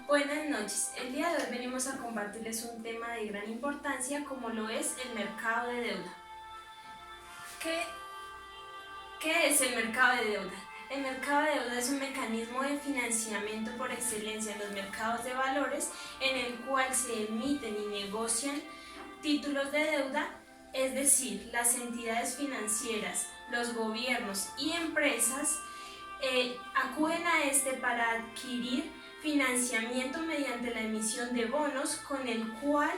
Buenas noches. El día de hoy venimos a compartirles un tema de gran importancia como lo es el mercado de deuda. ¿Qué, qué es el mercado de deuda? El mercado de deuda es un mecanismo de financiamiento por excelencia en los mercados de valores en el cual se emiten y negocian títulos de deuda, es decir, las entidades financieras, los gobiernos y empresas acuden a este para adquirir financiamiento mediante la emisión de bonos con el cual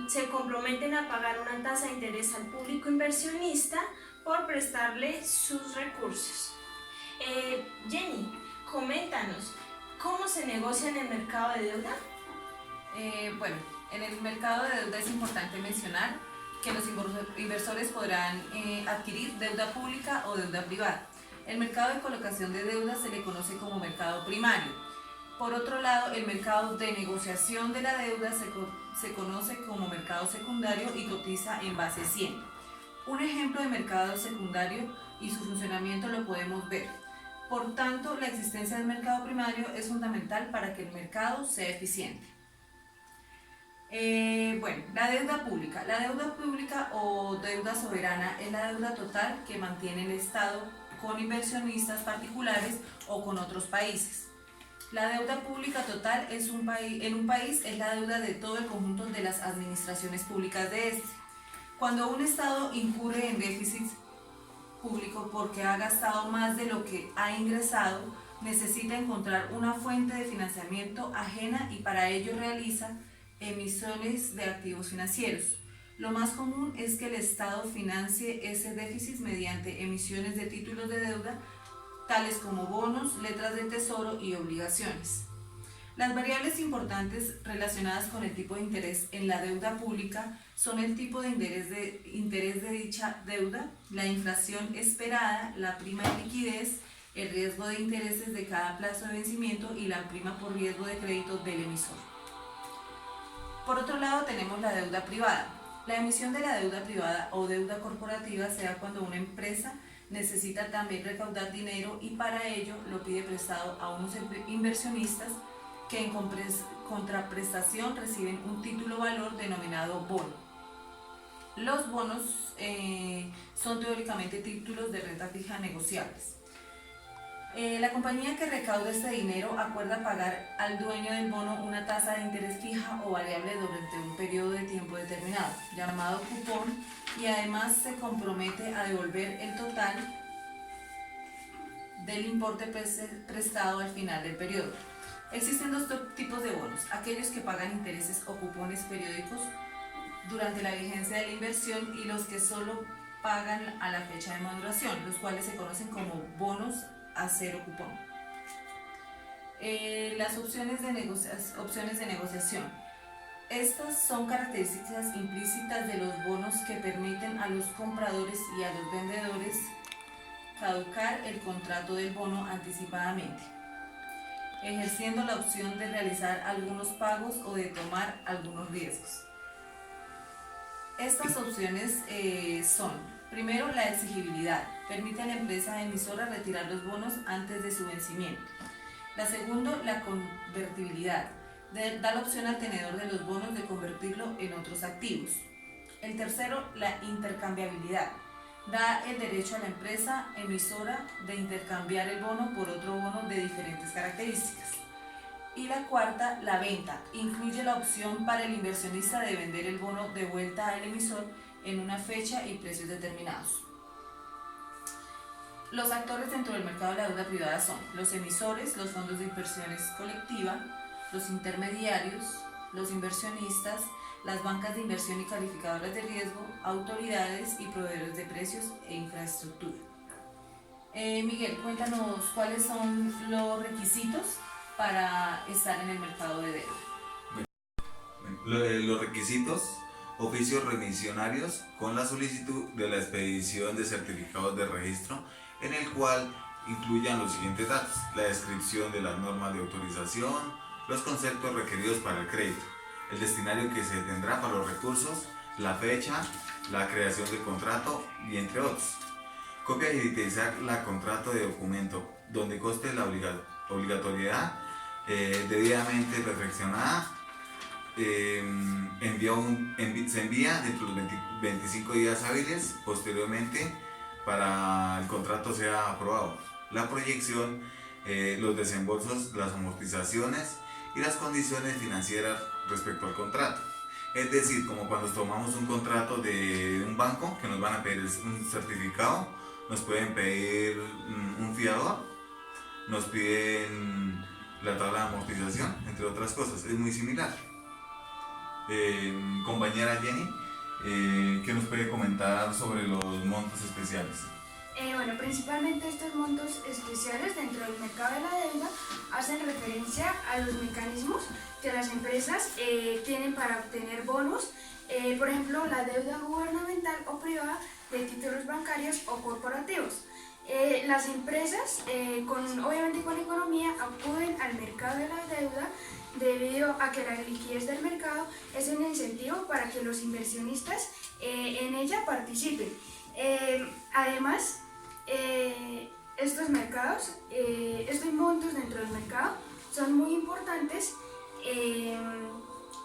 se comprometen a pagar una tasa de interés al público inversionista por prestarle sus recursos. Jenny, coméntanos, ¿cómo se negocia en el mercado de deuda? Bueno, en el mercado de deuda es importante mencionar que los inversores podrán adquirir deuda pública o deuda privada. El mercado de colocación de deuda se le conoce como mercado primario. Por otro lado, el mercado de negociación de la deuda se conoce como mercado secundario y cotiza en base 100. Un ejemplo de mercado secundario y su funcionamiento lo podemos ver. Por tanto, la existencia del mercado primario es fundamental para que el mercado sea eficiente. La deuda pública. La deuda pública o deuda soberana es la deuda total que mantiene el Estado con inversionistas particulares o con otros países. La deuda pública total en un país es la deuda de todo el conjunto de las administraciones públicas de este. Cuando un Estado incurre en déficit público porque ha gastado más de lo que ha ingresado, necesita encontrar una fuente de financiamiento ajena y para ello realiza emisiones de activos financieros. Lo más común es que el Estado financie ese déficit mediante emisiones de títulos de deuda, tales como bonos, letras de tesoro y obligaciones. Las variables importantes relacionadas con el tipo de interés en la deuda pública son el tipo de interés de dicha deuda, la inflación esperada, la prima de liquidez, el riesgo de intereses de cada plazo de vencimiento y la prima por riesgo de crédito del emisor. Por otro lado, tenemos la deuda privada. La emisión de la deuda privada o deuda corporativa se da cuando una empresa necesita también recaudar dinero y para ello lo pide prestado a unos inversionistas que en contraprestación reciben un título valor denominado bono. Los bonos son teóricamente títulos de renta fija negociables. La compañía que recauda este dinero acuerda pagar al dueño del bono una tasa de interés fija o variable durante un periodo de tiempo determinado, llamado cupón, y además se compromete a devolver el total del importe prestado al final del periodo. Existen dos tipos de bonos: aquellos que pagan intereses o cupones periódicos durante la vigencia de la inversión y los que solo pagan a la fecha de maduración, los cuales se conocen como bonos a cero cupón. Las opciones de negociación. Estas son características implícitas de los bonos que permiten a los compradores y a los vendedores caducar el contrato del bono anticipadamente, ejerciendo la opción de realizar algunos pagos o de tomar algunos riesgos. Estas opciones son: primero, la exigibilidad. Permite a la empresa emisora retirar los bonos antes de su vencimiento. La segunda, la convertibilidad. Da la opción al tenedor de los bonos de convertirlo en otros activos. El tercero, la intercambiabilidad. Da el derecho a la empresa emisora de intercambiar el bono por otro bono de diferentes características. Y la cuarta, la venta. Incluye la opción para el inversionista de vender el bono de vuelta al emisor en una fecha y precios determinados. Los actores dentro del mercado de la deuda privada son los emisores, los fondos de inversiones colectiva, los intermediarios, los inversionistas, las bancas de inversión y calificadoras de riesgo, autoridades y proveedores de precios e infraestructura. Miguel, cuéntanos cuáles son los requisitos para estar en el mercado de deuda. Los requisitos: oficios remisionarios con la solicitud de la expedición de certificados de registro en el cual incluyan los siguientes datos: la descripción de las normas de autorización, los conceptos requeridos para el crédito, el destinario que se tendrá para los recursos, la fecha, la creación del contrato y entre otros. Copia digitalizar la contrato de documento donde conste la obligatoriedad debidamente perfeccionada, se envía dentro de los 25 días hábiles posteriormente para el contrato sea aprobado. La proyección, los desembolsos, las amortizaciones y las condiciones financieras respecto al contrato. Es decir, como cuando tomamos un contrato de un banco que nos van a pedir un certificado, nos pueden pedir un fiador, nos piden la tabla de amortización, entre otras cosas. Es muy similar. Compañera Jenny, ¿qué nos puede comentar sobre los montos especiales? Bueno, principalmente estos montos especiales dentro del mercado de la deuda hacen referencia a los mecanismos que las empresas tienen para obtener bonos, por ejemplo, la deuda gubernamental o privada de títulos bancarios o corporativos. Las empresas, obviamente con economía, acuden al mercado de la deuda debido a que la liquidez del mercado es un incentivo para que los inversionistas en ella participen. Además, estos mercados, estos montos dentro del mercado son muy importantes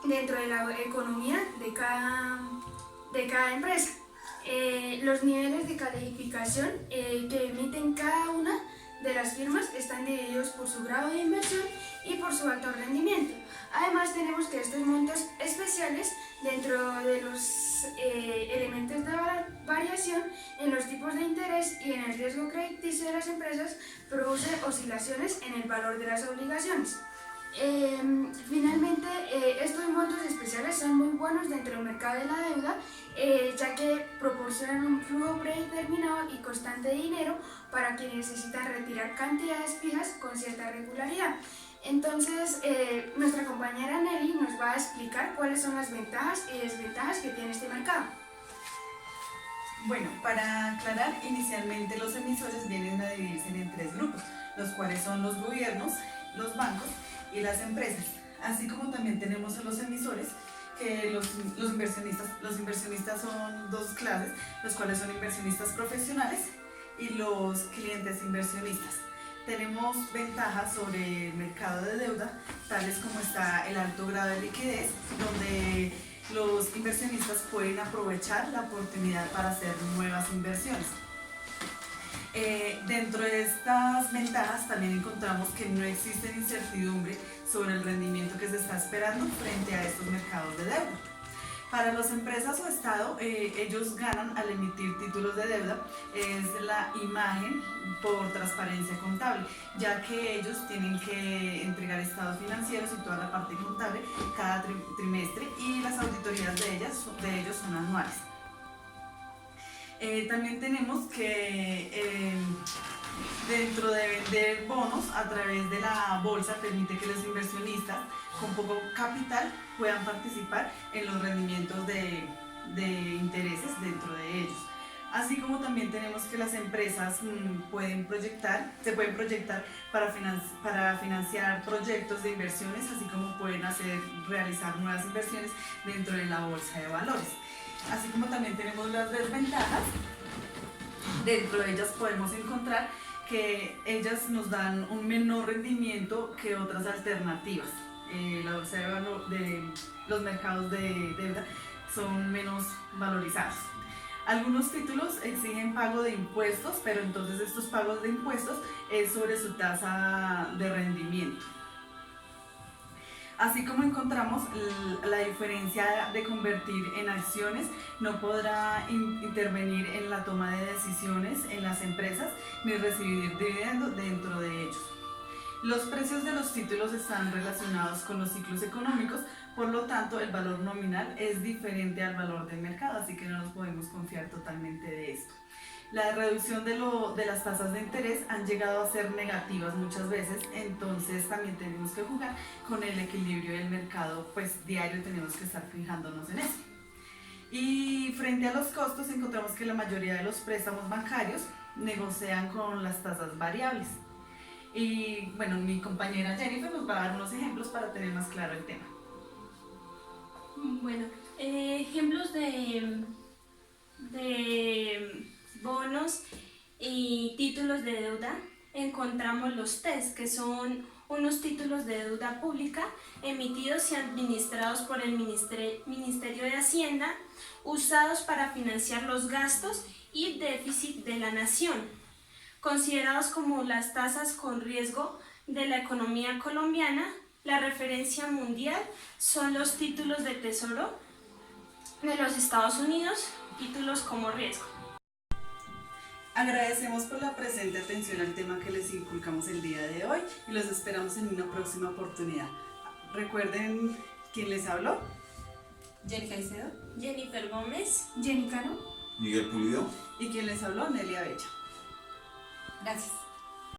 dentro de la economía de cada empresa. Los niveles de calificación que emiten cada una de las firmas están divididos por su grado de inversión y por su alto rendimiento. Además, tenemos que estos montos especiales dentro de los elementos de variación en los tipos de interés y en el riesgo crediticio de las empresas produce oscilaciones en el valor de las obligaciones. Finalmente, estos montos especiales son muy buenos dentro del mercado de la deuda, ya que proporcionan un flujo predeterminado y constante de dinero para quienes necesitan retirar cantidades fijas con cierta regularidad. Entonces, nuestra compañera Nelly nos va a explicar cuáles son las ventajas y desventajas que tiene este mercado. Bueno, para aclarar, inicialmente los emisores vienen a dividirse en tres grupos, los cuales son los gobiernos, los bancos y las empresas. Así como también tenemos a los emisores, que los inversionistas son dos clases, los cuales son inversionistas profesionales y los clientes inversionistas. Tenemos ventajas sobre el mercado de deuda, tales como está el alto grado de liquidez, donde los inversionistas pueden aprovechar la oportunidad para hacer nuevas inversiones. Dentro de estas ventajas también encontramos que no existe incertidumbre sobre el rendimiento que se está esperando frente a estos mercados de deuda. Para las empresas o Estado, ellos ganan al emitir títulos de deuda, es la imagen por transparencia contable, ya que ellos tienen que entregar estados financieros y toda la parte contable cada trimestre y las auditorías de ellos son anuales. También tenemos que dentro de vender bonos a través de la bolsa permite que los inversionistas con poco capital puedan participar en los rendimientos de intereses dentro de ellos. Así como también tenemos que las empresas se pueden proyectar para financiar proyectos de inversiones, así como pueden realizar nuevas inversiones dentro de la bolsa de valores. Así como también tenemos las desventajas, dentro de ellas podemos encontrar que ellas nos dan un menor rendimiento que otras alternativas. La bolsa de los mercados de deuda son menos valorizados. Algunos títulos exigen pago de impuestos, pero entonces estos pagos de impuestos es sobre su tasa de rendimiento. Así como encontramos la diferencia de convertir en acciones, no podrá intervenir en la toma de decisiones en las empresas ni recibir dividendos dentro de ellos. Los precios de los títulos están relacionados con los ciclos económicos, por lo tanto el valor nominal es diferente al valor del mercado, así que no nos podemos confiar totalmente de esto. La reducción de las tasas de interés han llegado a ser negativas muchas veces, entonces también tenemos que jugar con el equilibrio del mercado, pues diario tenemos que estar fijándonos en eso. Y frente a los costos encontramos que la mayoría de los préstamos bancarios negocian con las tasas variables. Y bueno, mi compañera Jennifer nos va a dar unos ejemplos para tener más claro el tema. Bueno, ejemplos de bonos y títulos de deuda, encontramos los TES, que son unos títulos de deuda pública emitidos y administrados por el Ministerio de Hacienda, usados para financiar los gastos y déficit de la nación, considerados como las tasas con riesgo de la economía colombiana. La referencia mundial son los títulos de tesoro de los Estados Unidos, títulos como riesgo. Agradecemos por la presente atención al tema que les inculcamos el día de hoy y los esperamos en una próxima oportunidad. Recuerden quién les habló. Jenny Caicedo. Jennifer Gómez. Jenny Cano. Miguel Pulido. Y quién les habló, Nelia Bella. Gracias.